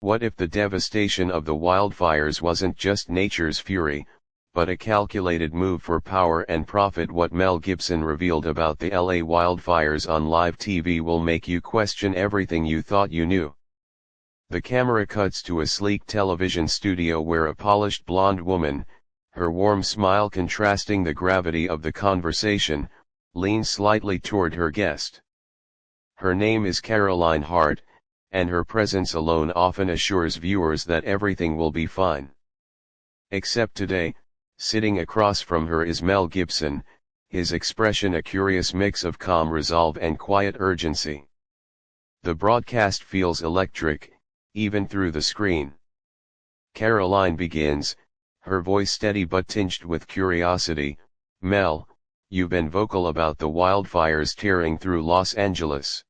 What if the devastation of the wildfires wasn't just nature's fury, but a calculated move for power and profit? What Mel Gibson revealed about the LA wildfires on live TV will make you question everything you thought you knew. The camera cuts to a sleek television studio where a polished blonde woman, her warm smile contrasting the gravity of the conversation, leans slightly toward her guest. Her name is Caroline Hart, and her presence alone often assures viewers that everything will be fine. Except today, sitting across from her is Mel Gibson, his expression a curious mix of calm resolve and quiet urgency. The broadcast feels electric, even through the screen. Caroline begins, her voice steady but tinged with curiosity. "Mel, you've been vocal about the wildfires tearing through Los Angeles.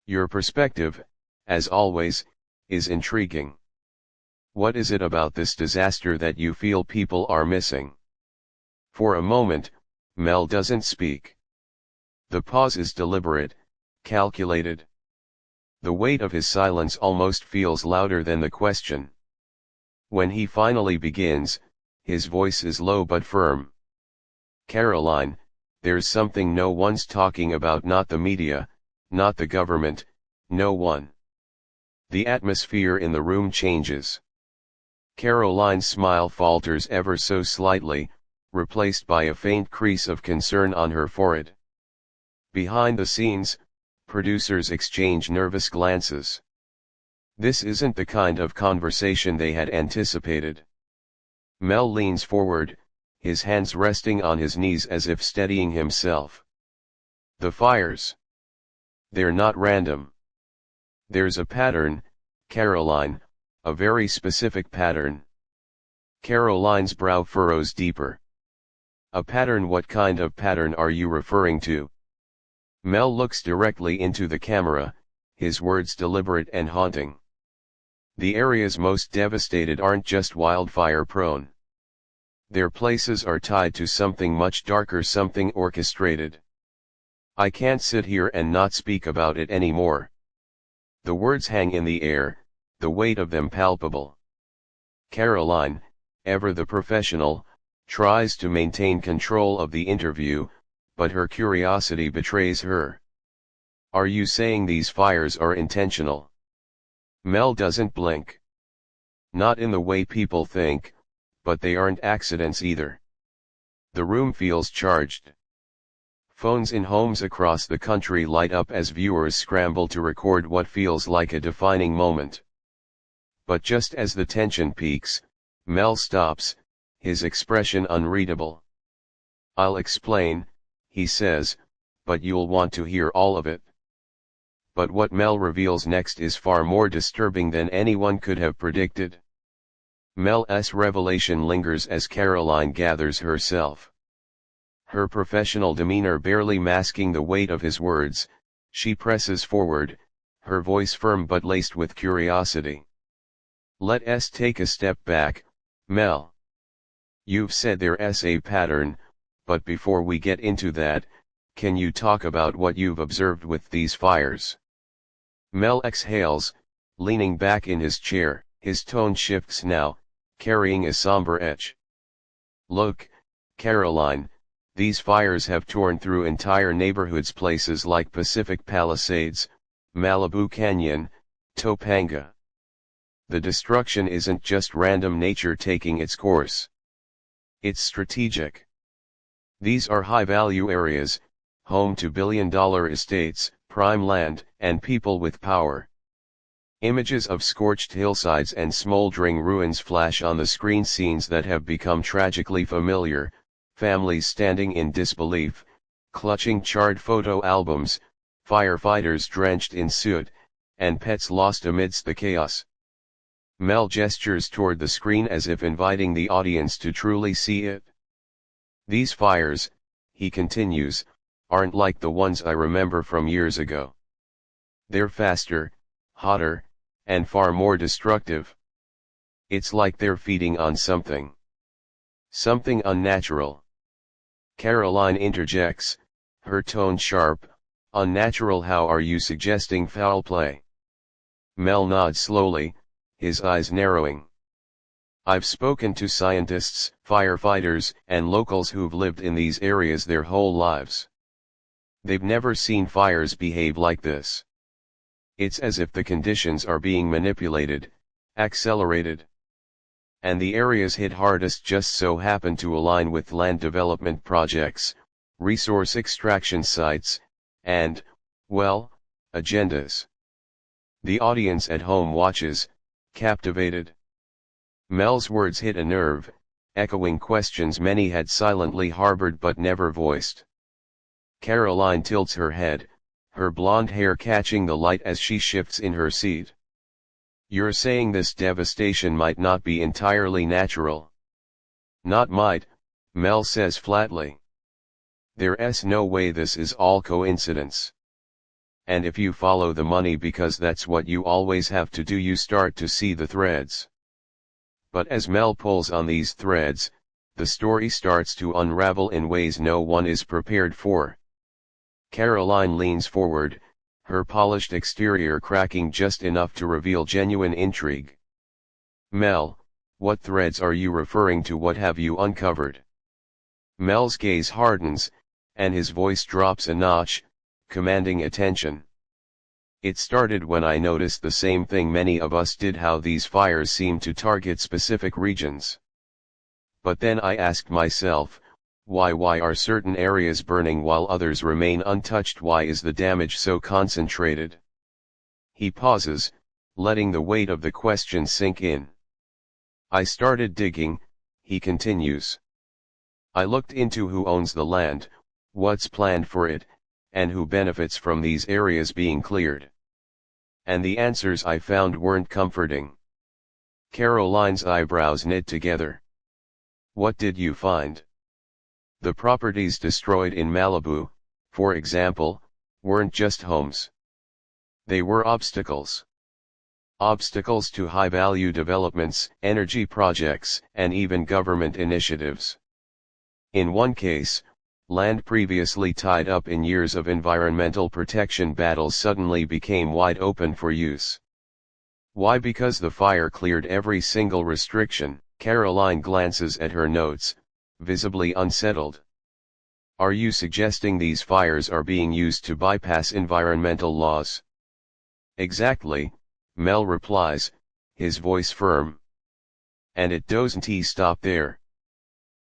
Your perspective, as always, is intriguing. What is it about this disaster that you feel people are missing?" For a moment, Mel doesn't speak. The pause is deliberate, calculated. The weight of his silence almost feels louder than the question. When he finally begins, his voice is low but firm. "Caroline, there's something no one's talking about, not the media, not the government, no one." The atmosphere in the room changes. Caroline's smile falters ever so slightly, replaced by a faint crease of concern on her forehead. Behind the scenes, producers exchange nervous glances. This isn't the kind of conversation they had anticipated. Mel leans forward, his hands resting on his knees as if steadying himself. "The fires. They're not random. There's a pattern, Caroline, a very specific pattern." Caroline's brow furrows deeper. "A pattern? What kind of pattern are you referring to?" Mel looks directly into the camera, his words deliberate and haunting. "The areas most devastated aren't just wildfire prone. Their places are tied to something much darker, something orchestrated. I can't sit here and not speak about it anymore." The words hang in the air, the weight of them palpable. Caroline, ever the professional, tries to maintain control of the interview, but her curiosity betrays her. "Are you saying these fires are intentional?" Mel doesn't blink. "Not in the way people think, but they aren't accidents either." The room feels charged. Phones in homes across the country light up as viewers scramble to record what feels like a defining moment. But just as the tension peaks, Mel stops, his expression unreadable. "I'll explain," he says, "but you'll want to hear all of it." But what Mel reveals next is far more disturbing than anyone could have predicted. Mel's revelation lingers as Caroline gathers herself. Her professional demeanor barely masking the weight of his words, she presses forward, her voice firm but laced with curiosity. "Let's take a step back, Mel. You've said there's a pattern, but before we get into that, can you talk about what you've observed with these fires?" Mel exhales, leaning back in his chair, his tone shifts now, carrying a somber edge. "Look, Caroline, these fires have torn through entire neighborhoods, places like Pacific Palisades, Malibu Canyon, Topanga. The destruction isn't just random nature taking its course. It's strategic. These are high-value areas, home to billion-dollar estates, prime land, and people with power." Images of scorched hillsides and smoldering ruins flash on the screen, scenes that have become tragically familiar, families standing in disbelief, clutching charred photo albums, firefighters drenched in soot, and pets lost amidst the chaos. Mel gestures toward the screen as if inviting the audience to truly see it. "These fires," he continues, "aren't like the ones I remember from years ago. They're faster, hotter, and far more destructive. It's like they're feeding on something. Something unnatural." Caroline interjects, her tone sharp. "Unnatural? How are you suggesting foul play?" Mel nods slowly, his eyes narrowing. I've spoken to scientists, firefighters, and locals who've lived in these areas their whole lives. They've never seen fires behave like this. It's as if the conditions are being manipulated, accelerated. And the areas hit hardest just so happen to align with land development projects, resource extraction sites, and, well, agendas. The audience at home watches, captivated. Mel's words hit a nerve, echoing questions many had silently harbored but never voiced. Caroline tilts her head, her blonde hair catching the light as she shifts in her seat. You're saying this devastation might not be entirely natural? Not might, Mel says flatly. There's no way this is all coincidence. And if you follow the money because that's what you always have to do, you start to see the threads. But as Mel pulls on these threads, the story starts to unravel in ways no one is prepared for. Caroline leans forward, her polished exterior cracking just enough to reveal genuine intrigue. Mel, what threads are you referring to? What have you uncovered? Mel's gaze hardens, and his voice drops a notch, commanding attention. It started when I noticed the same thing many of us did, how these fires seem to target specific regions. But then I asked myself, why are certain areas burning while others remain untouched? Why is the damage so concentrated? He pauses, letting the weight of the question sink in. I started digging, he continues. I looked into who owns the land, what's planned for it, and who benefits from these areas being cleared. And the answers I found weren't comforting. Caroline's eyebrows knit together. What did you find? The properties destroyed in Malibu, for example, weren't just homes. They were obstacles. Obstacles to high-value developments, energy projects, and even government initiatives. In one case, land previously tied up in years of environmental protection battles suddenly became wide open for use. Why? Because the fire cleared every single restriction. Caroline glances at her notes, visibly unsettled. Are you suggesting these fires are being used to bypass environmental laws? Exactly, Mel replies, his voice firm. And it doesn't stop there.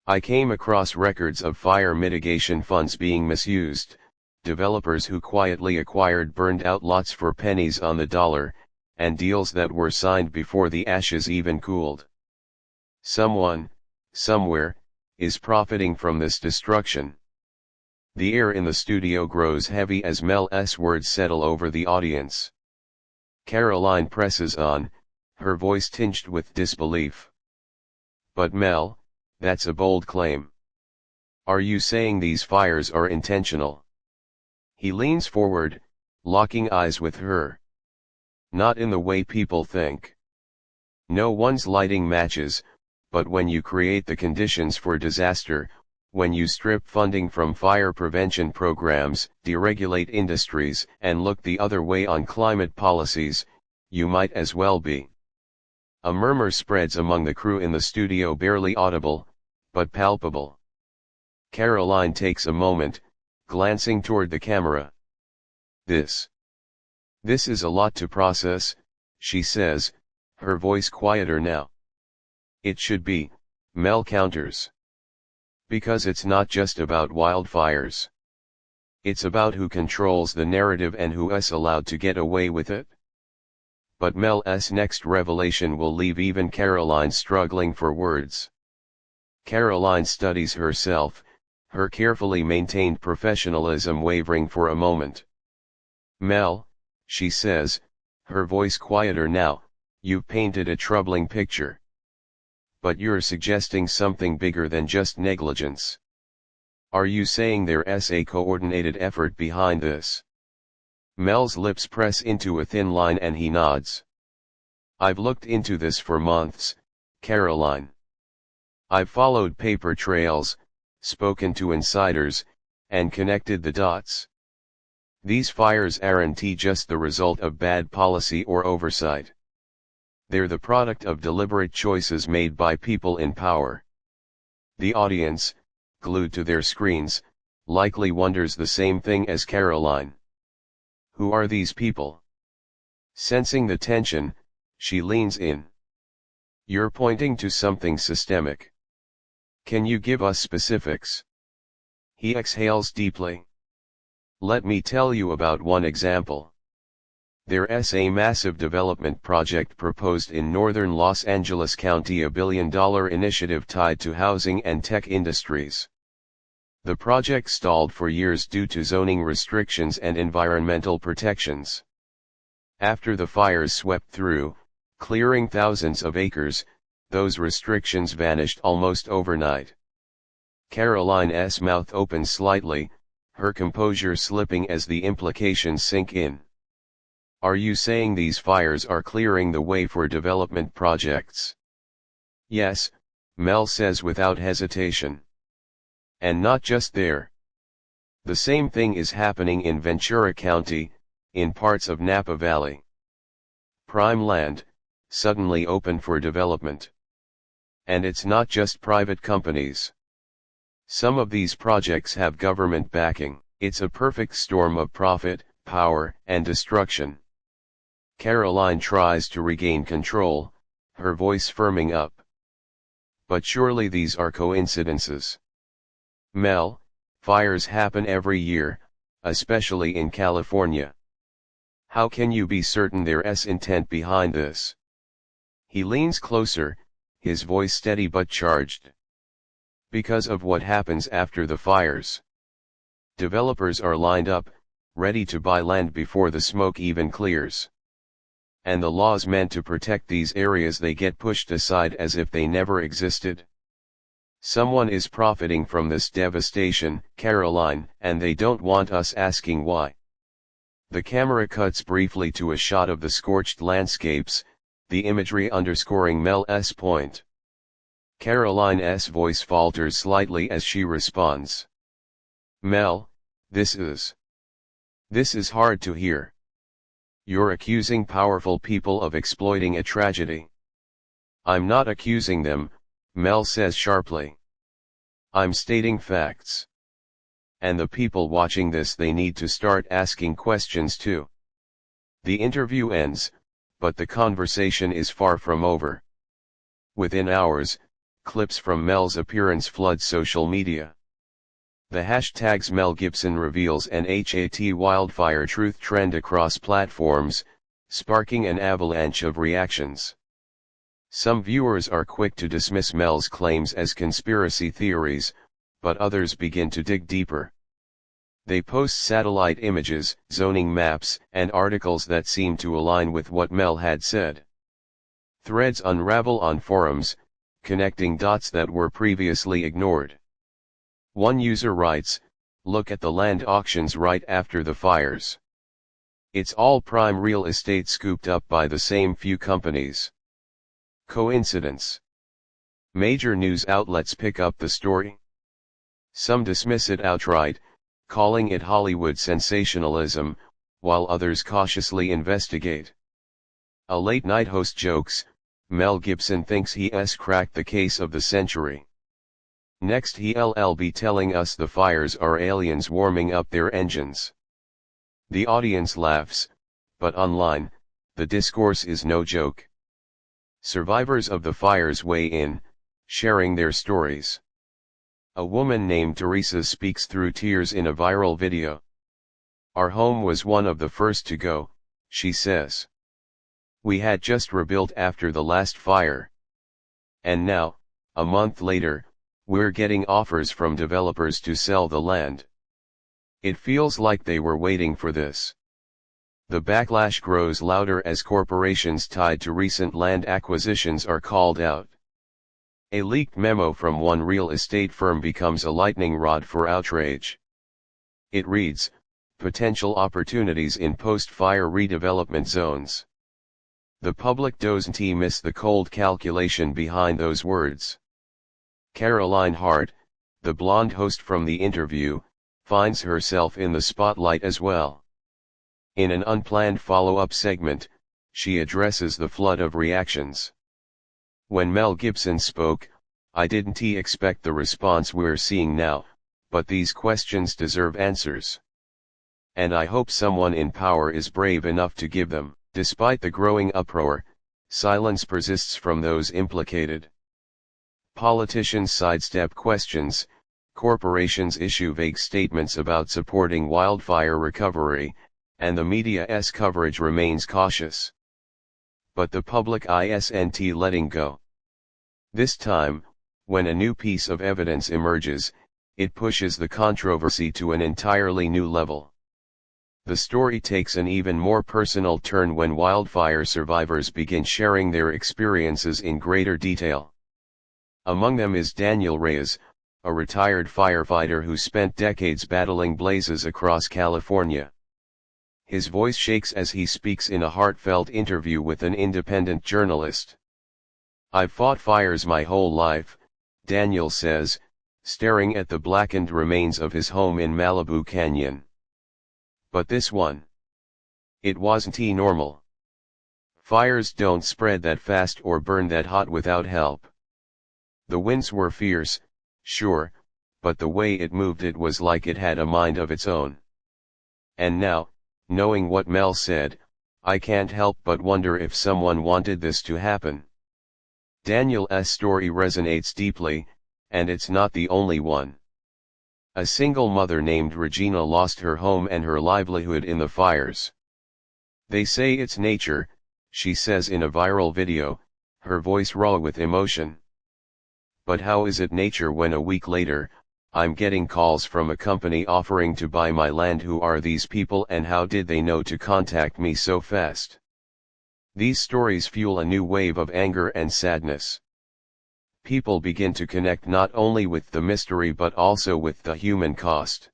I came across records of fire mitigation funds being misused, developers who quietly acquired burned out lots for pennies on the dollar, and deals that were signed before the ashes even cooled. Someone, somewhere, is profiting from this destruction. The air in the studio grows heavy as Mel's words settle over the audience. Caroline presses on, her voice tinged with disbelief. But Mel, that's a bold claim. Are you saying these fires are intentional? He leans forward, locking eyes with her. Not in the way people think. No one's lighting matches, but when you create the conditions for disaster, when you strip funding from fire prevention programs, deregulate industries, and look the other way on climate policies, you might as well be. A murmur spreads among the crew in the studio, barely audible, but palpable. Caroline takes a moment, glancing toward the camera. This is a lot to process, she says, her voice quieter now. It should be, Mel counters. Because it's not just about wildfires. It's about who controls the narrative and who's allowed to get away with it. But Mel's next revelation will leave even Caroline struggling for words. Caroline studies herself, her carefully maintained professionalism wavering for a moment. Mel, she says, her voice quieter now, you've painted a troubling picture. But you're suggesting something bigger than just negligence. Are you saying there's a coordinated effort behind this? Mel's lips press into a thin line and he nods. I've looked into this for months, Caroline. I've followed paper trails, spoken to insiders, and connected the dots. These fires aren't just the result of bad policy or oversight. They're the product of deliberate choices made by people in power. The audience, glued to their screens, likely wonders the same thing as Caroline. Who are these people? Sensing the tension, she leans in. You're pointing to something systemic. Can you give us specifics? He exhales deeply. Let me tell you about one example. There's a massive development project proposed in northern Los Angeles County, a $1 billion initiative tied to housing and tech industries. The project stalled for years due to zoning restrictions and environmental protections. After the fires swept through, clearing thousands of acres, those restrictions vanished almost overnight. Caroline's mouth opens slightly, her composure slipping as the implications sink in. Are you saying these fires are clearing the way for development projects? Yes, Mel says without hesitation. And not just there. The same thing is happening in Ventura County, in parts of Napa Valley. Prime land, suddenly open for development. And it's not just private companies. Some of these projects have government backing. It's a perfect storm of profit, power, and destruction. Caroline tries to regain control, her voice firming up. But surely these are coincidences. Mel, fires happen every year, especially in California. How can you be certain there's intent behind this? He leans closer, his voice steady but charged. Because of what happens after the fires. Developers are lined up, ready to buy land before the smoke even clears. And the laws meant to protect these areas, they get pushed aside as if they never existed. Someone is profiting from this devastation, Caroline, and they don't want us asking why. The camera cuts briefly to a shot of the scorched landscapes, the imagery underscoring Mel's point. Caroline's voice falters slightly as she responds. Mel, this is hard to hear. You're accusing powerful people of exploiting a tragedy. I'm not accusing them, Mel says sharply. I'm stating facts. And the people watching this, they need to start asking questions too. The interview ends, but the conversation is far from over. Within hours, clips from Mel's appearance flood social media. The hashtags Mel Gibson reveals and HAT wildfire truth trend across platforms, sparking an avalanche of reactions. Some viewers are quick to dismiss Mel's claims as conspiracy theories, but others begin to dig deeper. They post satellite images, zoning maps, and articles that seem to align with what Mel had said. Threads unravel on forums, connecting dots that were previously ignored. One user writes, "Look at the land auctions right after the fires. It's all prime real estate scooped up by the same few companies. Coincidence?" Major news outlets pick up the story. Some dismiss it outright, calling it Hollywood sensationalism, while others cautiously investigate. A late-night host jokes, Mel Gibson thinks he's cracked the case of the century. Next he'll be telling us the fires are aliens warming up their engines. The audience laughs, but online, the discourse is no joke. Survivors of the fires weigh in, sharing their stories. A woman named Teresa speaks through tears in a viral video. "Our home was one of the first to go," she says. "We had just rebuilt after the last fire. And now, a month later, we're getting offers from developers to sell the land. It feels like they were waiting for this." The backlash grows louder as corporations tied to recent land acquisitions are called out. A leaked memo from one real estate firm becomes a lightning rod for outrage. It reads, "Potential opportunities in post-fire redevelopment zones." The public doesn't miss the cold calculation behind those words. Caroline Hart, the blonde host from the interview, finds herself in the spotlight as well. In an unplanned follow-up segment, she addresses the flood of reactions. When Mel Gibson spoke, I didn't expect the response we're seeing now, but these questions deserve answers. And I hope someone in power is brave enough to give them. Despite the growing uproar, silence persists from those implicated. Politicians sidestep questions, corporations issue vague statements about supporting wildfire recovery, and the media's coverage remains cautious. But the public isn't letting go. This time, when a new piece of evidence emerges, it pushes the controversy to an entirely new level. The story takes an even more personal turn when wildfire survivors begin sharing their experiences in greater detail. Among them is Daniel Reyes, a retired firefighter who spent decades battling blazes across California. His voice shakes as he speaks in a heartfelt interview with an independent journalist. "I've fought fires my whole life," Daniel says, staring at the blackened remains of his home in Malibu Canyon. "But this one, it wasn't normal. Fires don't spread that fast or burn that hot without help. The winds were fierce, sure, but the way it moved, it was like it had a mind of its own." And now, knowing what Mel said, I can't help but wonder if someone wanted this to happen. Daniel's story resonates deeply, and it's not the only one. A single mother named Regina lost her home and her livelihood in the fires. "They say it's nature," she says in a viral video, her voice raw with emotion. "But how is it nature when a week later, I'm getting calls from a company offering to buy my land? Who are these people and how did they know to contact me so fast?" These stories fuel a new wave of anger and sadness. People begin to connect not only with the mystery but also with the human cost.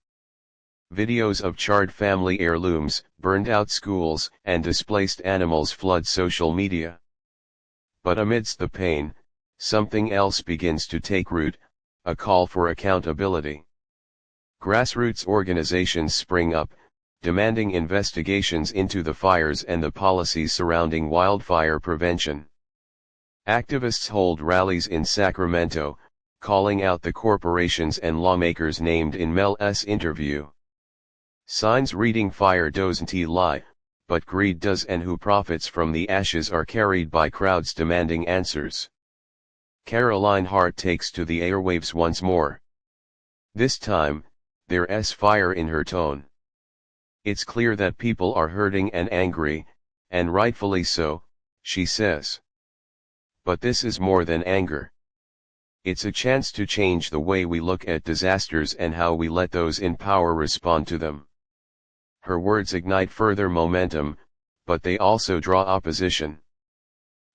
Videos of charred family heirlooms, burned out schools, and displaced animals flood social media. But amidst the pain, something else begins to take root, a call for accountability. Grassroots organizations spring up, demanding investigations into the fires and the policies surrounding wildfire prevention. Activists hold rallies in Sacramento, calling out the corporations and lawmakers named in Mel's interview. Signs reading "Fire doesn't lie, but greed does," and "who profits from the ashes" are carried by crowds demanding answers. Caroline Hart takes to the airwaves once more. This time, there's fire in her tone. "It's clear that people are hurting and angry, and rightfully so," she says. "But this is more than anger. It's a chance to change the way we look at disasters and how we let those in power respond to them." Her words ignite further momentum, but they also draw opposition.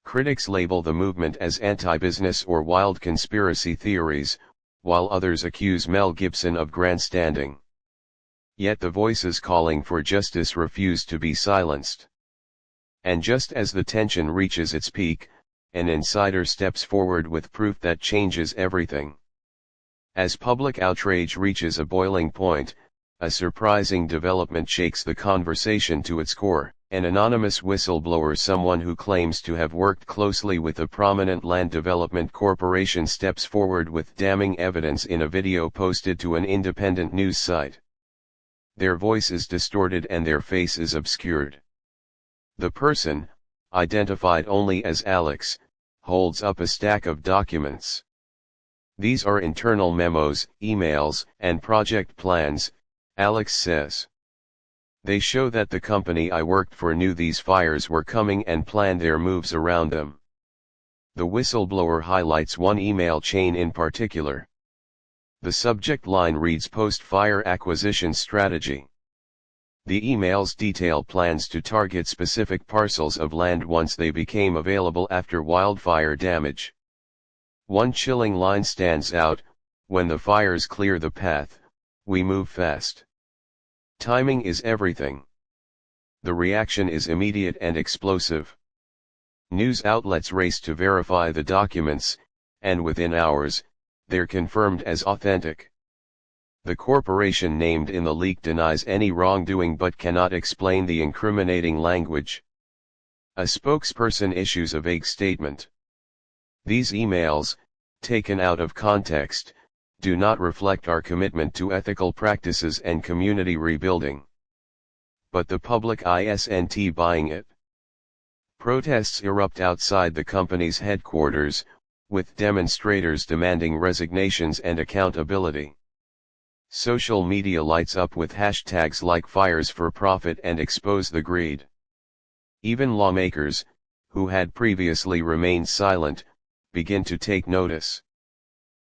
Critics label the movement as anti-business or wild conspiracy theories, while others accuse Mel Gibson of grandstanding. Yet the voices calling for justice refuse to be silenced. And just as the tension reaches its peak, an insider steps forward with proof that changes everything. As public outrage reaches a boiling point, a surprising development shakes the conversation to its core. An anonymous whistleblower, someone who claims to have worked closely with a prominent land development corporation, steps forward with damning evidence in a video posted to an independent news site. Their voice is distorted and their face is obscured. The person, identified only as Alex, holds up a stack of documents. "These are internal memos, emails, and project plans," Alex says. "They show that the company I worked for knew these fires were coming and planned their moves around them." The whistleblower highlights one email chain in particular. The subject line reads "Post-Fire Acquisition Strategy." The emails detail plans to target specific parcels of land once they became available after wildfire damage. One chilling line stands out: "When the fires clear the path, we move fast. Timing is everything." The reaction is immediate and explosive. News outlets race to verify the documents, and within hours, they're confirmed as authentic. The corporation named in the leak denies any wrongdoing but cannot explain the incriminating language. A spokesperson issues a vague statement. These emails, taken out of context, do not reflect our commitment to ethical practices and community rebuilding. But the public isn't buying it. Protests erupt outside the company's headquarters, with demonstrators demanding resignations and accountability. Social media lights up with hashtags like "fires for profit" and "expose the greed." Even lawmakers, who had previously remained silent, begin to take notice.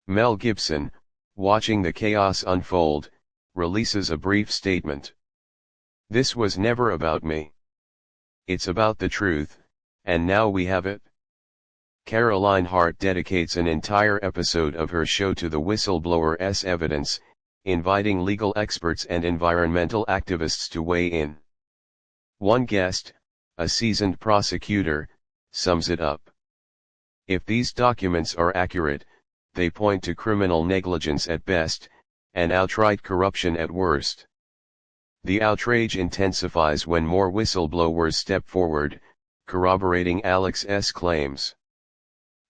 Mel Gibson, watching the chaos unfold, releases a brief statement. "This was never about me. It's about the truth, and now we have it." Caroline Hart dedicates an entire episode of her show to the whistleblower's evidence, inviting legal experts and environmental activists to weigh in. One guest, a seasoned prosecutor, sums it up. "If these documents are accurate, they point to criminal negligence at best, and outright corruption at worst. The outrage intensifies when more whistleblowers step forward, corroborating Alex's claims."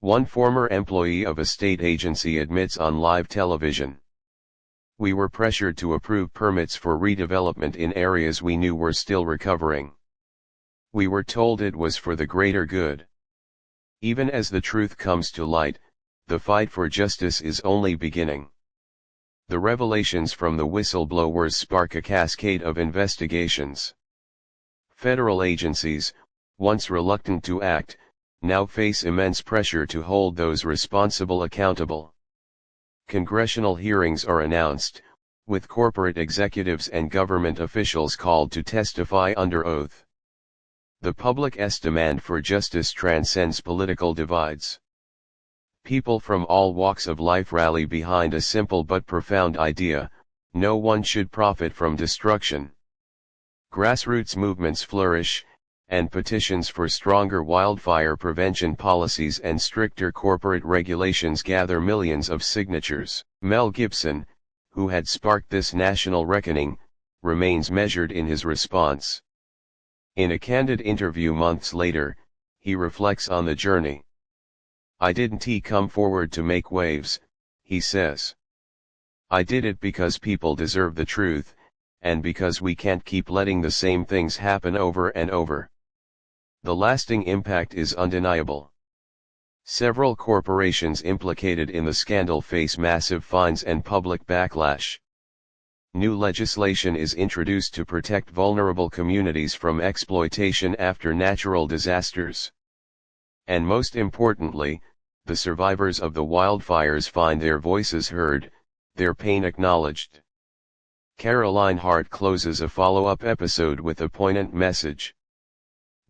One former employee of a state agency admits on live television, "We were pressured to approve permits for redevelopment in areas we knew were still recovering. We were told it was for the greater good." Even as the truth comes to light, the fight for justice is only beginning. The revelations from the whistleblowers spark a cascade of investigations. Federal agencies, once reluctant to act, now face immense pressure to hold those responsible accountable. Congressional hearings are announced, with corporate executives and government officials called to testify under oath. The public's demand for justice transcends political divides. People from all walks of life rally behind a simple but profound idea: no one should profit from destruction. Grassroots movements flourish, and petitions for stronger wildfire prevention policies and stricter corporate regulations gather millions of signatures. Mel Gibson, who had sparked this national reckoning, remains measured in his response. In a candid interview months later, he reflects on the journey. "I didn't come forward to make waves," he says. "I did it because people deserve the truth, and because we can't keep letting the same things happen over and over." The lasting impact is undeniable. Several corporations implicated in the scandal face massive fines and public backlash. New legislation is introduced to protect vulnerable communities from exploitation after natural disasters. And most importantly, the survivors of the wildfires find their voices heard, their pain acknowledged. Caroline Hart closes a follow-up episode with a poignant message.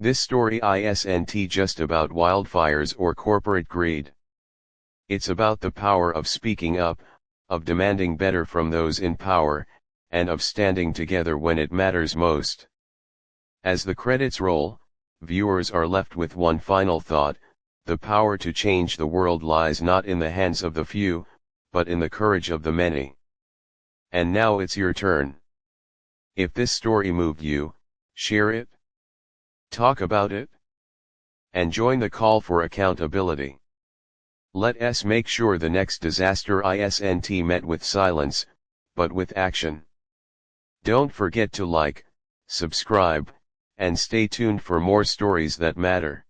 "This story isn't just about wildfires or corporate greed. It's about the power of speaking up, of demanding better from those in power, and of standing together when it matters most." As the credits roll, viewers are left with one final thought: the power to change the world lies not in the hands of the few, but in the courage of the many. And now it's your turn. If this story moved you, share it. Talk about it. And join the call for accountability. Let us make sure the next disaster isn't met with silence, but with action. Don't forget to like, subscribe, and stay tuned for more stories that matter.